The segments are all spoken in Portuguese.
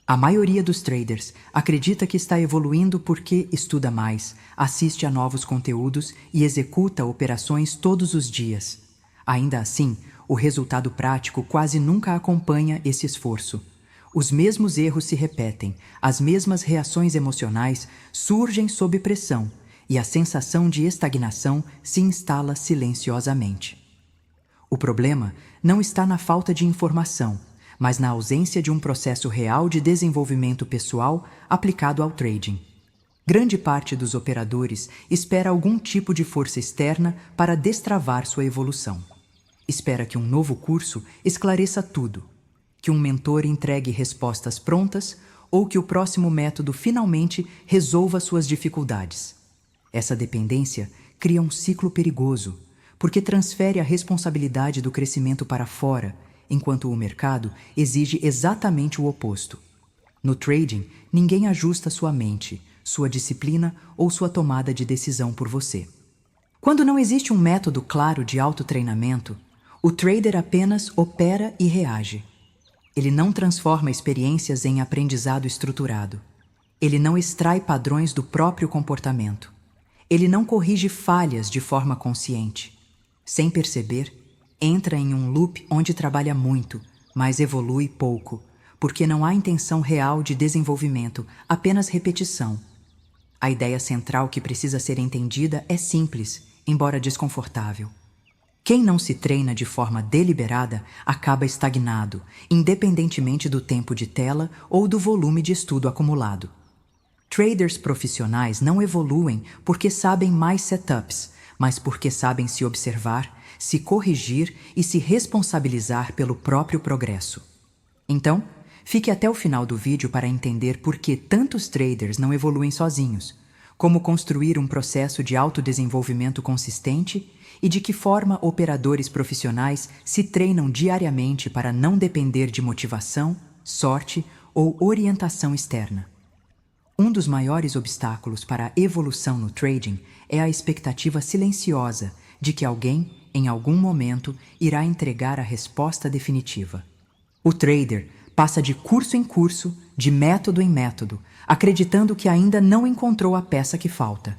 A maioria dos traders acredita que está evoluindo porque estuda mais, assiste a novos conteúdos e executa operações todos os dias. Ainda assim, o resultado prático quase nunca acompanha esse esforço. Os mesmos erros se repetem, as mesmas reações emocionais surgem sob pressão e a sensação de estagnação se instala silenciosamente. O problema não está na falta de informação, mas na ausência de um processo real de desenvolvimento pessoal aplicado ao trading. Grande parte dos operadores espera algum tipo de força externa para destravar sua evolução. Espera que um novo curso esclareça tudo, que um mentor entregue respostas prontas ou que o próximo método finalmente resolva suas dificuldades. Essa dependência cria um ciclo perigoso, porque transfere a responsabilidade do crescimento para fora, enquanto o mercado exige exatamente o oposto. No trading, ninguém ajusta sua mente, sua disciplina ou sua tomada de decisão por você. Quando não existe um método claro de autotreinamento, o trader apenas opera e reage. Ele não transforma experiências em aprendizado estruturado. Ele não extrai padrões do próprio comportamento. Ele não corrige falhas de forma consciente. Sem perceber, entra em um loop onde trabalha muito, mas evolui pouco, porque não há intenção real de desenvolvimento, apenas repetição. A ideia central que precisa ser entendida é simples, embora desconfortável. Quem não se treina de forma deliberada acaba estagnado, independentemente do tempo de tela ou do volume de estudo acumulado. Traders profissionais não evoluem porque sabem mais setups, mas porque sabem se observar, se corrigir e se responsabilizar pelo próprio progresso. Então, fique até o final do vídeo para entender por que tantos traders não evoluem sozinhos, como construir um processo de autodesenvolvimento consistente e de que forma operadores profissionais se treinam diariamente para não depender de motivação, sorte ou orientação externa. Um dos maiores obstáculos para a evolução no trading é a expectativa silenciosa de que alguém, em algum momento, irá entregar a resposta definitiva. O trader passa de curso em curso, de método em método, acreditando que ainda não encontrou a peça que falta.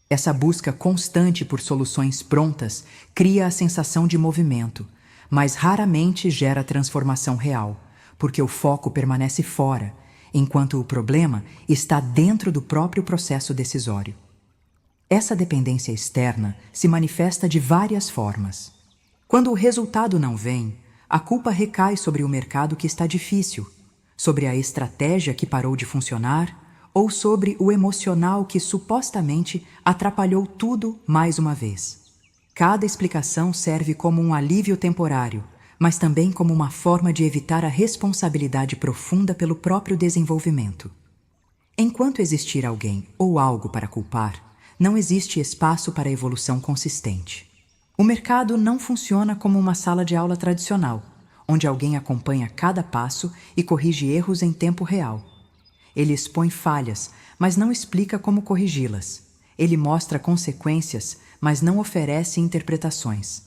Essa busca constante por soluções prontas cria a sensação de movimento, mas raramente gera transformação real, porque o foco permanece fora, enquanto o problema está dentro do próprio processo decisório. Essa dependência externa se manifesta de várias formas. Quando o resultado não vem, a culpa recai sobre o mercado que está difícil, sobre a estratégia que parou de funcionar ou sobre o emocional que supostamente atrapalhou tudo mais uma vez. Cada explicação serve como um alívio temporário, mas também como uma forma de evitar a responsabilidade profunda pelo próprio desenvolvimento. Enquanto existir alguém ou algo para culpar, não existe espaço para evolução consistente. O mercado não funciona como uma sala de aula tradicional, onde alguém acompanha cada passo e corrige erros em tempo real. Ele expõe falhas, mas não explica como corrigi-las. Ele mostra consequências, mas não oferece interpretações.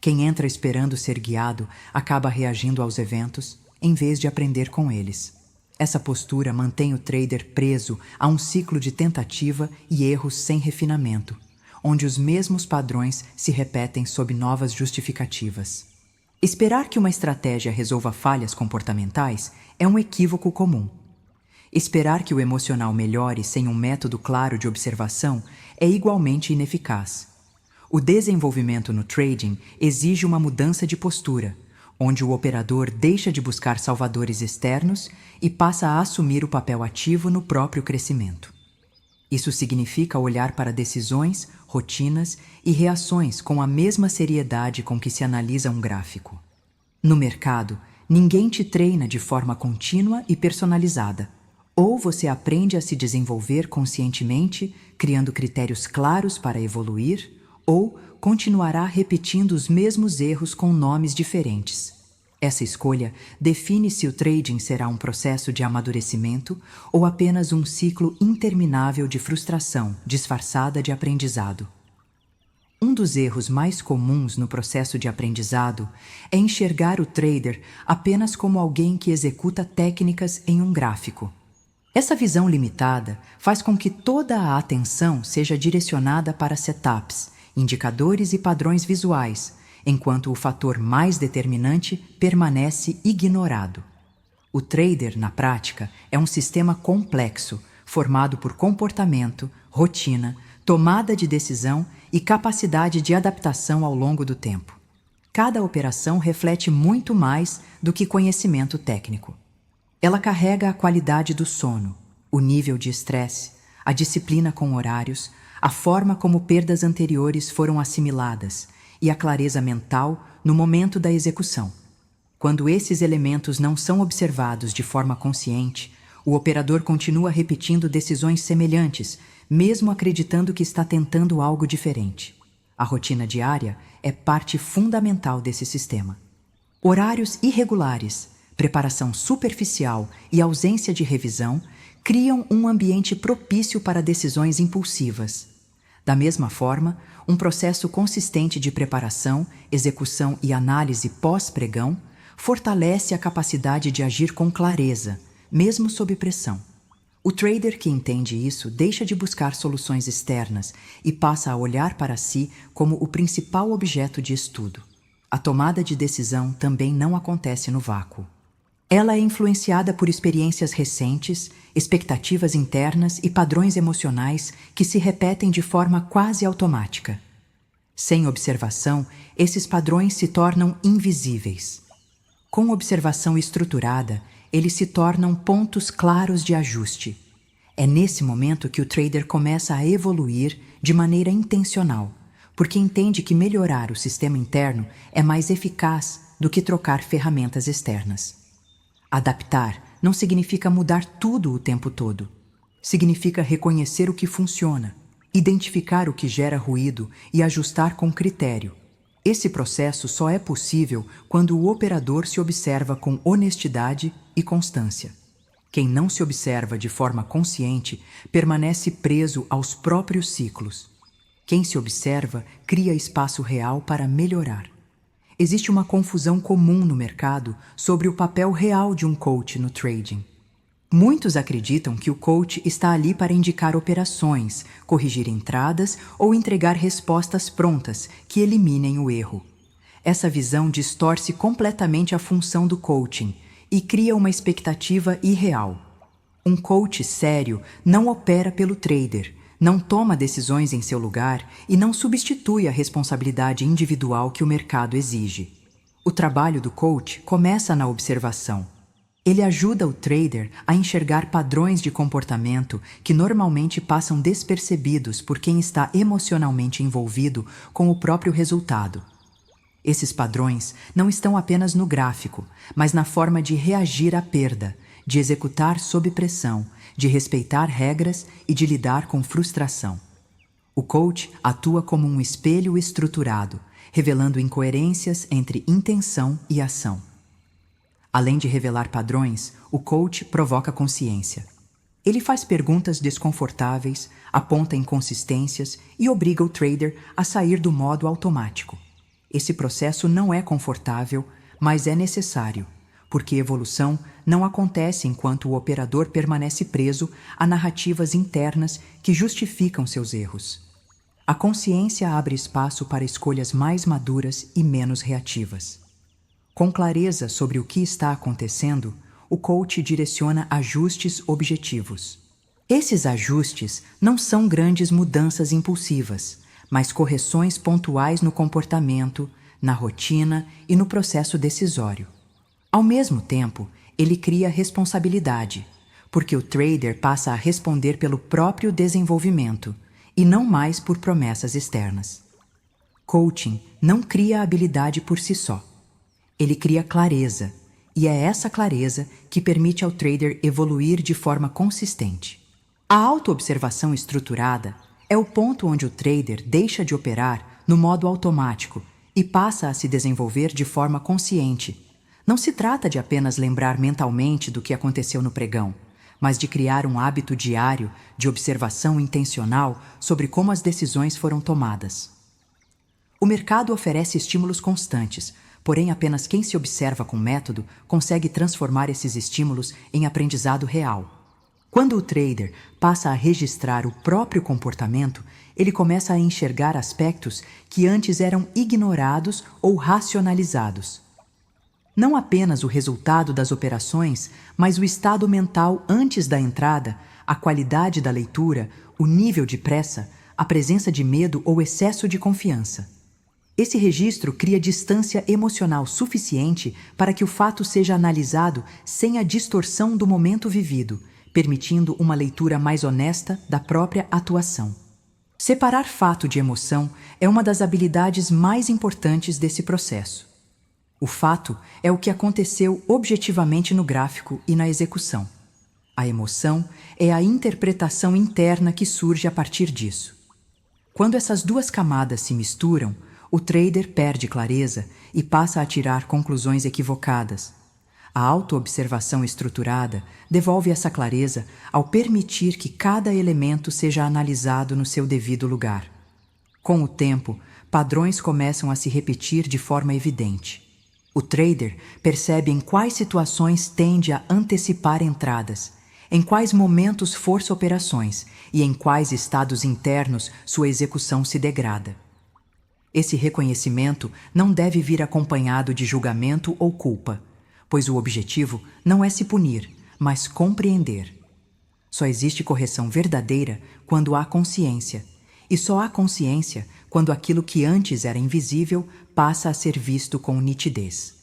Quem entra esperando ser guiado acaba reagindo aos eventos, em vez de aprender com eles. Essa postura mantém o trader preso a um ciclo de tentativa e erros sem refinamento, onde os mesmos padrões se repetem sob novas justificativas. Esperar que uma estratégia resolva falhas comportamentais é um equívoco comum. Esperar que o emocional melhore sem um método claro de observação é igualmente ineficaz. O desenvolvimento no trading exige uma mudança de postura, onde o operador deixa de buscar salvadores externos e passa a assumir o papel ativo no próprio crescimento. Isso significa olhar para decisões, rotinas e reações com a mesma seriedade com que se analisa um gráfico. No mercado, ninguém te treina de forma contínua e personalizada. Ou você aprende a se desenvolver conscientemente, criando critérios claros para evoluir, ou continuará repetindo os mesmos erros com nomes diferentes. Essa escolha define se o trading será um processo de amadurecimento ou apenas um ciclo interminável de frustração disfarçada de aprendizado. Um dos erros mais comuns no processo de aprendizado é enxergar o trader apenas como alguém que executa técnicas em um gráfico. Essa visão limitada faz com que toda a atenção seja direcionada para setups, indicadores e padrões visuais, enquanto o fator mais determinante permanece ignorado. O trader, na prática, é um sistema complexo, formado por comportamento, rotina, tomada de decisão e capacidade de adaptação ao longo do tempo. Cada operação reflete muito mais do que conhecimento técnico. Ela carrega a qualidade do sono, o nível de estresse, a disciplina com horários, a forma como perdas anteriores foram assimiladas e a clareza mental no momento da execução. Quando esses elementos não são observados de forma consciente, o operador continua repetindo decisões semelhantes, mesmo acreditando que está tentando algo diferente. A rotina diária é parte fundamental desse sistema. Horários irregulares, preparação superficial e ausência de revisão criam um ambiente propício para decisões impulsivas. Da mesma forma, um processo consistente de preparação, execução e análise pós-pregão fortalece a capacidade de agir com clareza, mesmo sob pressão. O trader que entende isso deixa de buscar soluções externas e passa a olhar para si como o principal objeto de estudo. A tomada de decisão também não acontece no vácuo. Ela é influenciada por experiências recentes, expectativas internas e padrões emocionais que se repetem de forma quase automática. Sem observação, esses padrões se tornam invisíveis. Com observação estruturada, eles se tornam pontos claros de ajuste. É nesse momento que o trader começa a evoluir de maneira intencional, porque entende que melhorar o sistema interno é mais eficaz do que trocar ferramentas externas. Adaptar não significa mudar tudo o tempo todo. Significa reconhecer o que funciona, identificar o que gera ruído e ajustar com critério. Esse processo só é possível quando o operador se observa com honestidade e constância. Quem não se observa de forma consciente permanece preso aos próprios ciclos. Quem se observa cria espaço real para melhorar. Existe uma confusão comum no mercado sobre o papel real de um coach no trading. Muitos acreditam que o coach está ali para indicar operações, corrigir entradas ou entregar respostas prontas que eliminem o erro. Essa visão distorce completamente a função do coaching e cria uma expectativa irreal. Um coach sério não opera pelo trader, não toma decisões em seu lugar e não substitui a responsabilidade individual que o mercado exige. O trabalho do coach começa na observação. Ele ajuda o trader a enxergar padrões de comportamento que normalmente passam despercebidos por quem está emocionalmente envolvido com o próprio resultado. Esses padrões não estão apenas no gráfico, mas na forma de reagir à perda, de executar sob pressão, de respeitar regras e de lidar com frustração. O coach atua como um espelho estruturado, revelando incoerências entre intenção e ação. Além de revelar padrões, o coach provoca consciência. Ele faz perguntas desconfortáveis, aponta inconsistências e obriga o trader a sair do modo automático. Esse processo não é confortável, mas é necessário, porque evolução não acontece enquanto o operador permanece preso a narrativas internas que justificam seus erros. A consciência abre espaço para escolhas mais maduras e menos reativas. Com clareza sobre o que está acontecendo, o coach direciona ajustes objetivos. Esses ajustes não são grandes mudanças impulsivas, mas correções pontuais no comportamento, na rotina e no processo decisório. Ao mesmo tempo, ele cria responsabilidade, porque o trader passa a responder pelo próprio desenvolvimento e não mais por promessas externas. Coaching não cria habilidade por si só. Ele cria clareza, e é essa clareza que permite ao trader evoluir de forma consistente. A autoobservação estruturada é o ponto onde o trader deixa de operar no modo automático e passa a se desenvolver de forma consciente. Não se trata de apenas lembrar mentalmente do que aconteceu no pregão, mas de criar um hábito diário de observação intencional sobre como as decisões foram tomadas. O mercado oferece estímulos constantes, porém apenas quem se observa com método consegue transformar esses estímulos em aprendizado real. Quando o trader passa a registrar o próprio comportamento, ele começa a enxergar aspectos que antes eram ignorados ou racionalizados. Não apenas o resultado das operações, mas o estado mental antes da entrada, a qualidade da leitura, o nível de pressa, a presença de medo ou excesso de confiança. Esse registro cria distância emocional suficiente para que o fato seja analisado sem a distorção do momento vivido, permitindo uma leitura mais honesta da própria atuação. Separar fato de emoção é uma das habilidades mais importantes desse processo. O fato é o que aconteceu objetivamente no gráfico e na execução. A emoção é a interpretação interna que surge a partir disso. Quando essas duas camadas se misturam, o trader perde clareza e passa a tirar conclusões equivocadas. A autoobservação estruturada devolve essa clareza ao permitir que cada elemento seja analisado no seu devido lugar. Com o tempo, padrões começam a se repetir de forma evidente. O trader percebe em quais situações tende a antecipar entradas, em quais momentos força operações e em quais estados internos sua execução se degrada. Esse reconhecimento não deve vir acompanhado de julgamento ou culpa, pois o objetivo não é se punir, mas compreender. Só existe correção verdadeira quando há consciência, e só há consciência quando aquilo que antes era invisível passa a ser visto com nitidez.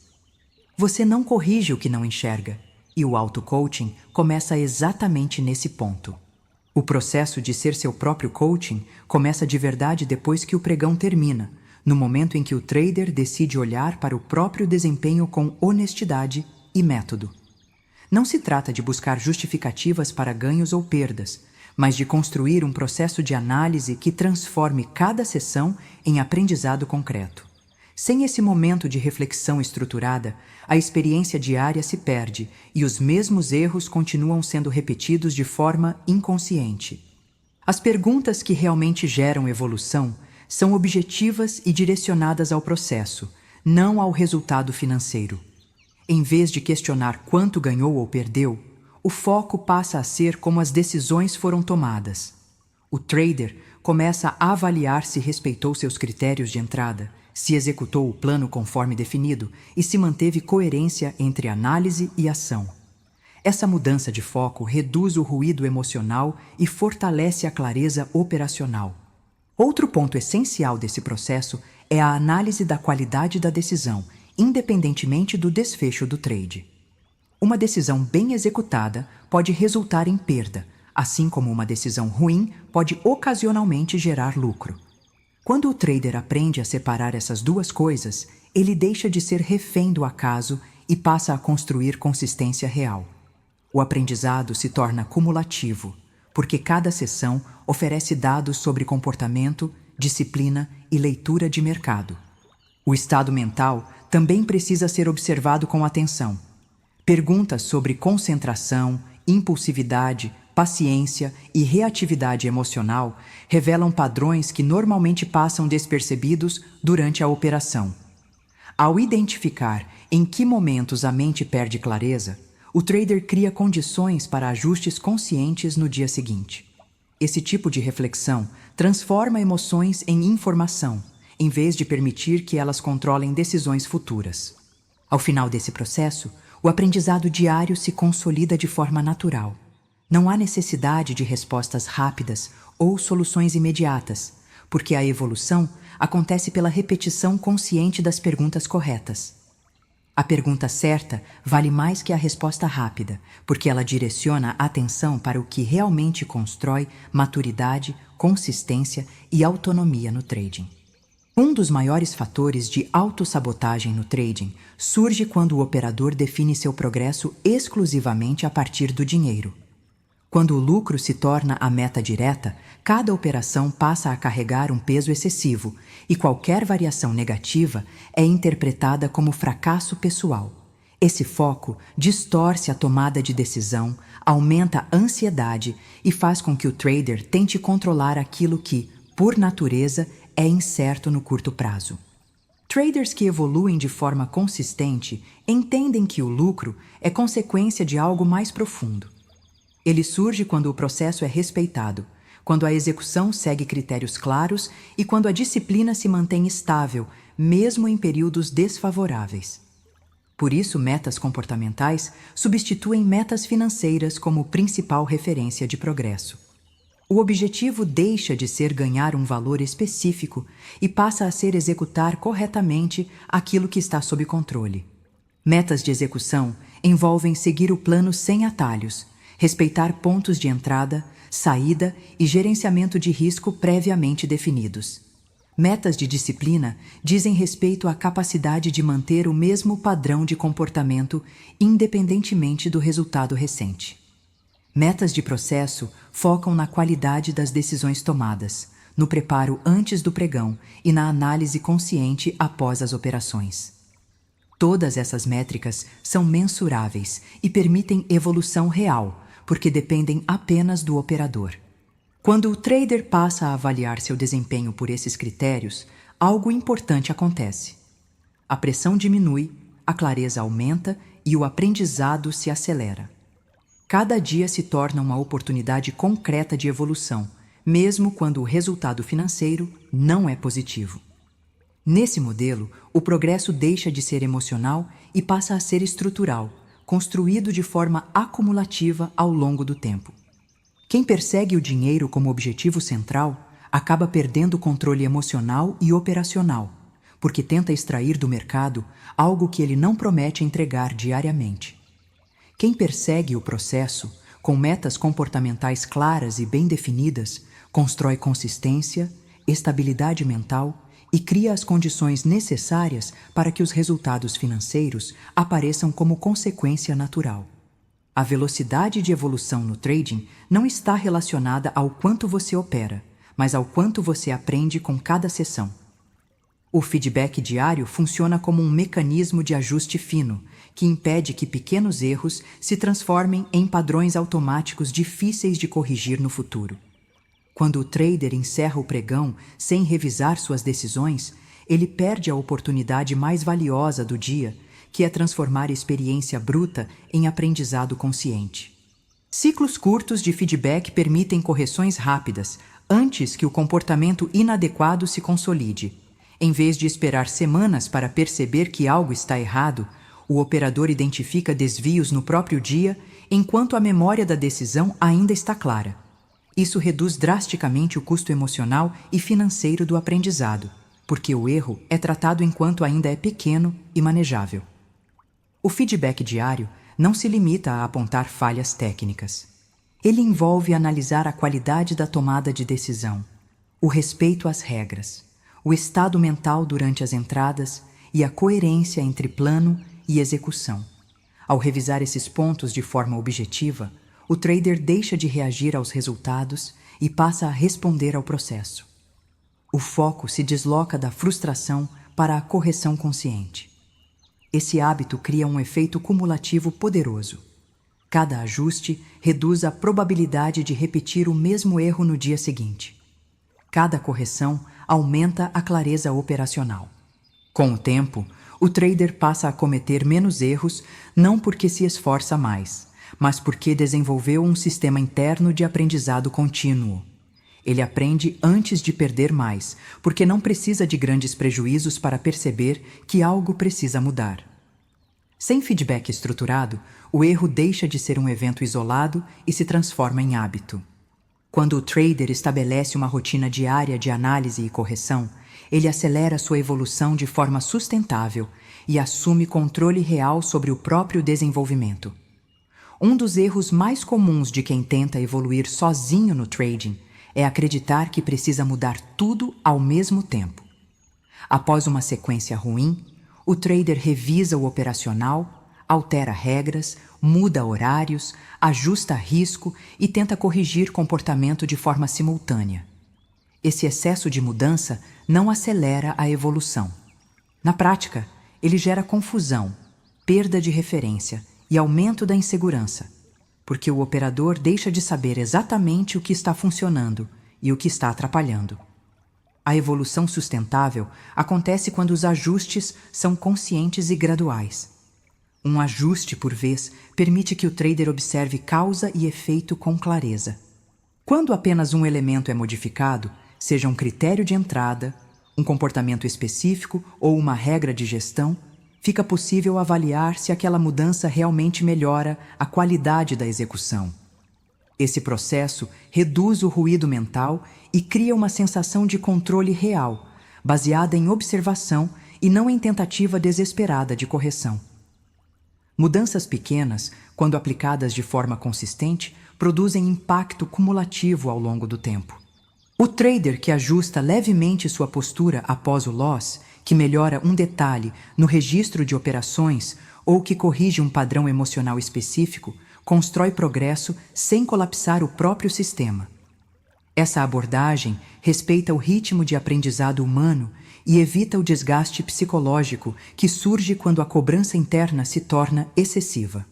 Você não corrige o que não enxerga, e o auto-coaching começa exatamente nesse ponto. O processo de ser seu próprio coaching começa de verdade depois que o pregão termina, no momento em que o trader decide olhar para o próprio desempenho com honestidade e método. Não se trata de buscar justificativas para ganhos ou perdas, mas de construir um processo de análise que transforme cada sessão em aprendizado concreto. Sem esse momento de reflexão estruturada, a experiência diária se perde e os mesmos erros continuam sendo repetidos de forma inconsciente. As perguntas que realmente geram evolução são objetivas e direcionadas ao processo, não ao resultado financeiro. Em vez de questionar quanto ganhou ou perdeu, o foco passa a ser como as decisões foram tomadas. O trader começa a avaliar se respeitou seus critérios de entrada, se executou o plano conforme definido e se manteve coerência entre análise e ação. Essa mudança de foco reduz o ruído emocional e fortalece a clareza operacional. Outro ponto essencial desse processo é a análise da qualidade da decisão, independentemente do desfecho do trade. Uma decisão bem executada pode resultar em perda, assim como uma decisão ruim pode ocasionalmente gerar lucro. Quando o trader aprende a separar essas duas coisas, ele deixa de ser refém do acaso e passa a construir consistência real. O aprendizado se torna cumulativo, porque cada sessão oferece dados sobre comportamento, disciplina e leitura de mercado. O estado mental também precisa ser observado com atenção. Perguntas sobre concentração, impulsividade, paciência e reatividade emocional revelam padrões que normalmente passam despercebidos durante a operação. Ao identificar em que momentos a mente perde clareza, o trader cria condições para ajustes conscientes no dia seguinte. Esse tipo de reflexão transforma emoções em informação, em vez de permitir que elas controlem decisões futuras. Ao final desse processo, o aprendizado diário se consolida de forma natural. Não há necessidade de respostas rápidas ou soluções imediatas, porque a evolução acontece pela repetição consciente das perguntas corretas. A pergunta certa vale mais que a resposta rápida, porque ela direciona a atenção para o que realmente constrói maturidade, consistência e autonomia no trading. Um dos maiores fatores de autossabotagem no trading surge quando o operador define seu progresso exclusivamente a partir do dinheiro. Quando o lucro se torna a meta direta, cada operação passa a carregar um peso excessivo e qualquer variação negativa é interpretada como fracasso pessoal. Esse foco distorce a tomada de decisão, aumenta a ansiedade e faz com que o trader tente controlar aquilo que, por natureza, é incerto no curto prazo. Traders que evoluem de forma consistente entendem que o lucro é consequência de algo mais profundo. Ele surge quando o processo é respeitado, quando a execução segue critérios claros e quando a disciplina se mantém estável, mesmo em períodos desfavoráveis. Por isso, metas comportamentais substituem metas financeiras como principal referência de progresso. O objetivo deixa de ser ganhar um valor específico e passa a ser executar corretamente aquilo que está sob controle. Metas de execução envolvem seguir o plano sem atalhos, respeitar pontos de entrada, saída e gerenciamento de risco previamente definidos. Metas de disciplina dizem respeito à capacidade de manter o mesmo padrão de comportamento independentemente do resultado recente. Metas de processo focam na qualidade das decisões tomadas, no preparo antes do pregão e na análise consciente após as operações. Todas essas métricas são mensuráveis e permitem evolução real, porque dependem apenas do operador. Quando o trader passa a avaliar seu desempenho por esses critérios, algo importante acontece. A pressão diminui, a clareza aumenta e o aprendizado se acelera. Cada dia se torna uma oportunidade concreta de evolução, mesmo quando o resultado financeiro não é positivo. Nesse modelo, o progresso deixa de ser emocional e passa a ser estrutural, construído de forma acumulativa ao longo do tempo. Quem persegue o dinheiro como objetivo central acaba perdendo o controle emocional e operacional, porque tenta extrair do mercado algo que ele não promete entregar diariamente. Quem persegue o processo, com metas comportamentais claras e bem definidas, constrói consistência, estabilidade mental e cria as condições necessárias para que os resultados financeiros apareçam como consequência natural. A velocidade de evolução no trading não está relacionada ao quanto você opera, mas ao quanto você aprende com cada sessão. O feedback diário funciona como um mecanismo de ajuste fino, que impede que pequenos erros se transformem em padrões automáticos difíceis de corrigir no futuro. Quando o trader encerra o pregão sem revisar suas decisões, ele perde a oportunidade mais valiosa do dia, que é transformar experiência bruta em aprendizado consciente. Ciclos curtos de feedback permitem correções rápidas, antes que o comportamento inadequado se consolide. Em vez de esperar semanas para perceber que algo está errado, o operador identifica desvios no próprio dia, enquanto a memória da decisão ainda está clara. Isso reduz drasticamente o custo emocional e financeiro do aprendizado, porque o erro é tratado enquanto ainda é pequeno e manejável. O feedback diário não se limita a apontar falhas técnicas. Ele envolve analisar a qualidade da tomada de decisão, o respeito às regras, o estado mental durante as entradas e a coerência entre plano e execução. Ao revisar esses pontos de forma objetiva, o trader deixa de reagir aos resultados e passa a responder ao processo. O foco se desloca da frustração para a correção consciente. Esse hábito cria um efeito cumulativo poderoso. Cada ajuste reduz a probabilidade de repetir o mesmo erro no dia seguinte. Cada correção aumenta a clareza operacional. Com o tempo, o trader passa a cometer menos erros não porque se esforça mais, mas porque desenvolveu um sistema interno de aprendizado contínuo. Ele aprende antes de perder mais, porque não precisa de grandes prejuízos para perceber que algo precisa mudar. Sem feedback estruturado, o erro deixa de ser um evento isolado e se transforma em hábito. Quando o trader estabelece uma rotina diária de análise e correção, ele acelera sua evolução de forma sustentável e assume controle real sobre o próprio desenvolvimento. Um dos erros mais comuns de quem tenta evoluir sozinho no trading é acreditar que precisa mudar tudo ao mesmo tempo. Após uma sequência ruim, o trader revisa o operacional, altera regras, muda horários, ajusta risco e tenta corrigir comportamento de forma simultânea. Esse excesso de mudança não acelera a evolução. Na prática, ele gera confusão, perda de referência e aumento da insegurança, porque o operador deixa de saber exatamente o que está funcionando e o que está atrapalhando. A evolução sustentável acontece quando os ajustes são conscientes e graduais. Um ajuste por vez permite que o trader observe causa e efeito com clareza. Quando apenas um elemento é modificado, seja um critério de entrada, um comportamento específico ou uma regra de gestão, fica possível avaliar se aquela mudança realmente melhora a qualidade da execução. Esse processo reduz o ruído mental e cria uma sensação de controle real, baseada em observação e não em tentativa desesperada de correção. Mudanças pequenas, quando aplicadas de forma consistente, produzem impacto cumulativo ao longo do tempo. O trader que ajusta levemente sua postura após o loss, que melhora um detalhe no registro de operações ou que corrige um padrão emocional específico, constrói progresso sem colapsar o próprio sistema. Essa abordagem respeita o ritmo de aprendizado humano e evita o desgaste psicológico que surge quando a cobrança interna se torna excessiva.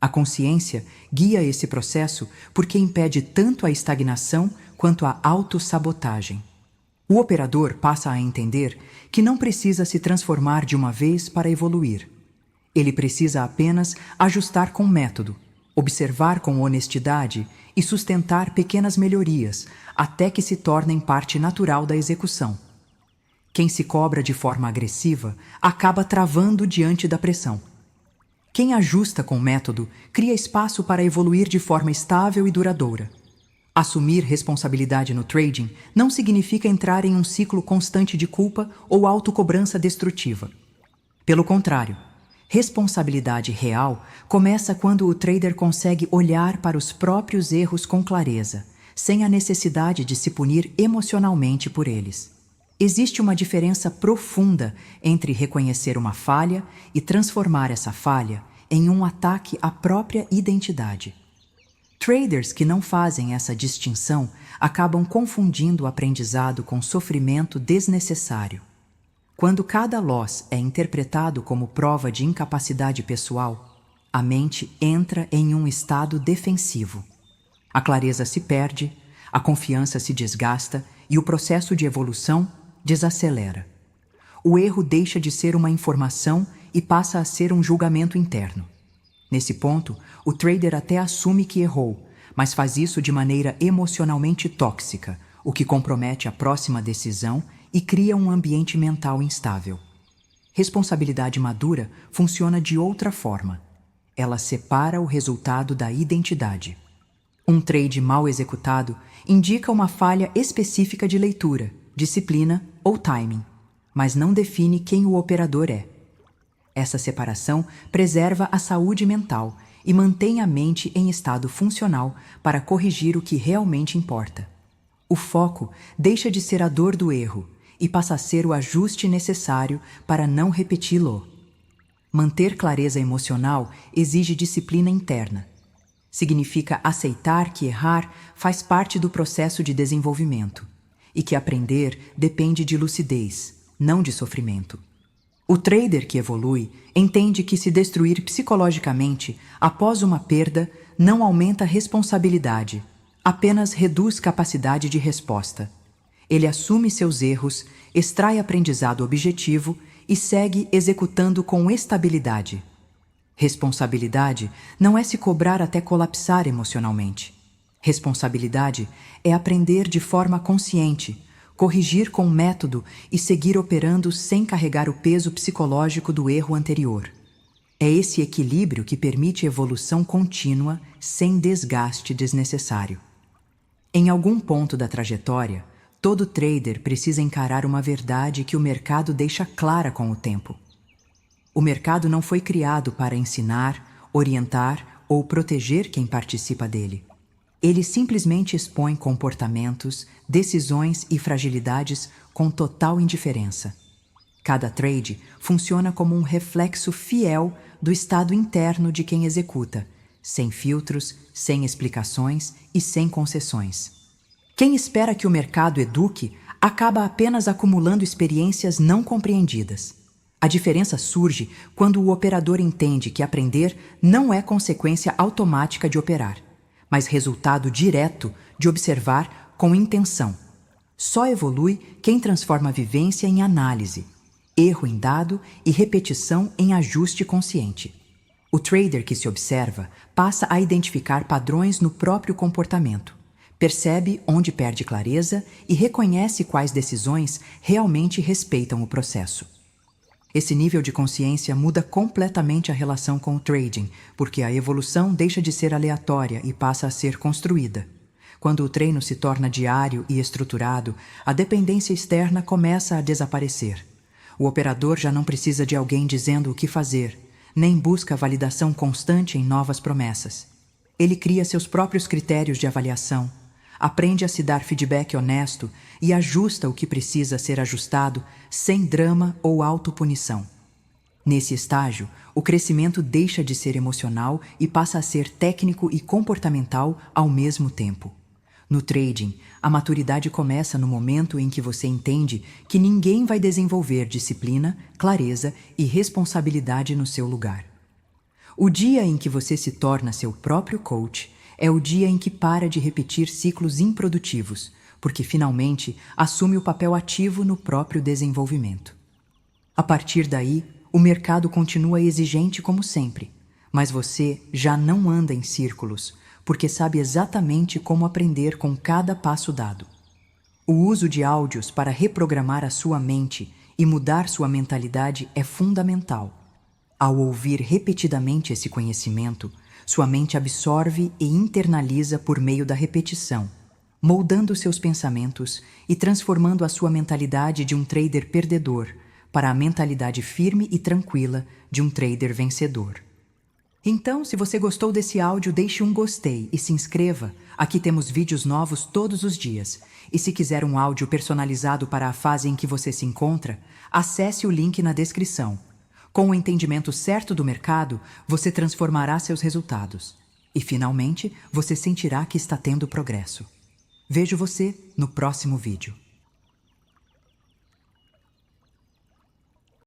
A consciência guia esse processo porque impede tanto a estagnação quanto a autossabotagem. O operador passa a entender que não precisa se transformar de uma vez para evoluir. Ele precisa apenas ajustar com método, observar com honestidade e sustentar pequenas melhorias até que se tornem parte natural da execução. Quem se cobra de forma agressiva acaba travando diante da pressão. Quem ajusta com método cria espaço para evoluir de forma estável e duradoura. Assumir responsabilidade no trading não significa entrar em um ciclo constante de culpa ou autocobrança destrutiva. Pelo contrário, responsabilidade real começa quando o trader consegue olhar para os próprios erros com clareza, sem a necessidade de se punir emocionalmente por eles. Existe uma diferença profunda entre reconhecer uma falha e transformar essa falha em um ataque à própria identidade. Traders que não fazem essa distinção acabam confundindo o aprendizado com sofrimento desnecessário. Quando cada loss é interpretado como prova de incapacidade pessoal, a mente entra em um estado defensivo. A clareza se perde, a confiança se desgasta e o processo de evolução desacelera. O erro deixa de ser uma informação e passa a ser um julgamento interno. Nesse ponto, o trader até assume que errou, mas faz isso de maneira emocionalmente tóxica, o que compromete a próxima decisão e cria um ambiente mental instável. Responsabilidade madura funciona de outra forma. Ela separa o resultado da identidade. Um trade mal executado indica uma falha específica de leitura, disciplina ou timing, mas não define quem o operador é. Essa separação preserva a saúde mental e mantém a mente em estado funcional para corrigir o que realmente importa. O foco deixa de ser a dor do erro e passa a ser o ajuste necessário para não repeti-lo. Manter clareza emocional exige disciplina interna. Significa aceitar que errar faz parte do processo de desenvolvimento e que aprender depende de lucidez, não de sofrimento. O trader que evolui entende que se destruir psicologicamente após uma perda não aumenta responsabilidade, apenas reduz capacidade de resposta. Ele assume seus erros, extrai aprendizado objetivo e segue executando com estabilidade. Responsabilidade não é se cobrar até colapsar emocionalmente. Responsabilidade é aprender de forma consciente, corrigir com método e seguir operando sem carregar o peso psicológico do erro anterior. É esse equilíbrio que permite evolução contínua sem desgaste desnecessário. Em algum ponto da trajetória, todo trader precisa encarar uma verdade que o mercado deixa clara com o tempo. O mercado não foi criado para ensinar, orientar ou proteger quem participa dele. Ele simplesmente expõe comportamentos, decisões e fragilidades com total indiferença. Cada trade funciona como um reflexo fiel do estado interno de quem executa, sem filtros, sem explicações e sem concessões. Quem espera que o mercado eduque acaba apenas acumulando experiências não compreendidas. A diferença surge quando o operador entende que aprender não é consequência automática de operar, mas resultado direto de observar com intenção. Só evolui quem transforma a vivência em análise, erro em dado e repetição em ajuste consciente. O trader que se observa passa a identificar padrões no próprio comportamento, percebe onde perde clareza e reconhece quais decisões realmente respeitam o processo. Esse nível de consciência muda completamente a relação com o trading, porque a evolução deixa de ser aleatória e passa a ser construída. Quando o treino se torna diário e estruturado, a dependência externa começa a desaparecer. O operador já não precisa de alguém dizendo o que fazer, nem busca validação constante em novas promessas. Ele cria seus próprios critérios de avaliação, aprende a se dar feedback honesto e ajusta o que precisa ser ajustado sem drama ou autopunição. Nesse estágio, o crescimento deixa de ser emocional e passa a ser técnico e comportamental ao mesmo tempo. No trading, a maturidade começa no momento em que você entende que ninguém vai desenvolver disciplina, clareza e responsabilidade no seu lugar. O dia em que você se torna seu próprio coach é o dia em que para de repetir ciclos improdutivos, porque finalmente assume o papel ativo no próprio desenvolvimento. A partir daí, o mercado continua exigente como sempre, mas você já não anda em círculos, porque sabe exatamente como aprender com cada passo dado. O uso de áudios para reprogramar a sua mente e mudar sua mentalidade é fundamental. Ao ouvir repetidamente esse conhecimento, sua mente absorve e internaliza por meio da repetição, moldando seus pensamentos e transformando a sua mentalidade de um trader perdedor para a mentalidade firme e tranquila de um trader vencedor. Então, se você gostou desse áudio, deixe um gostei e se inscreva. Aqui temos vídeos novos todos os dias. E se quiser um áudio personalizado para a fase em que você se encontra, acesse o link na descrição. Com o entendimento certo do mercado, você transformará seus resultados. E, finalmente, você sentirá que está tendo progresso. Vejo você no próximo vídeo.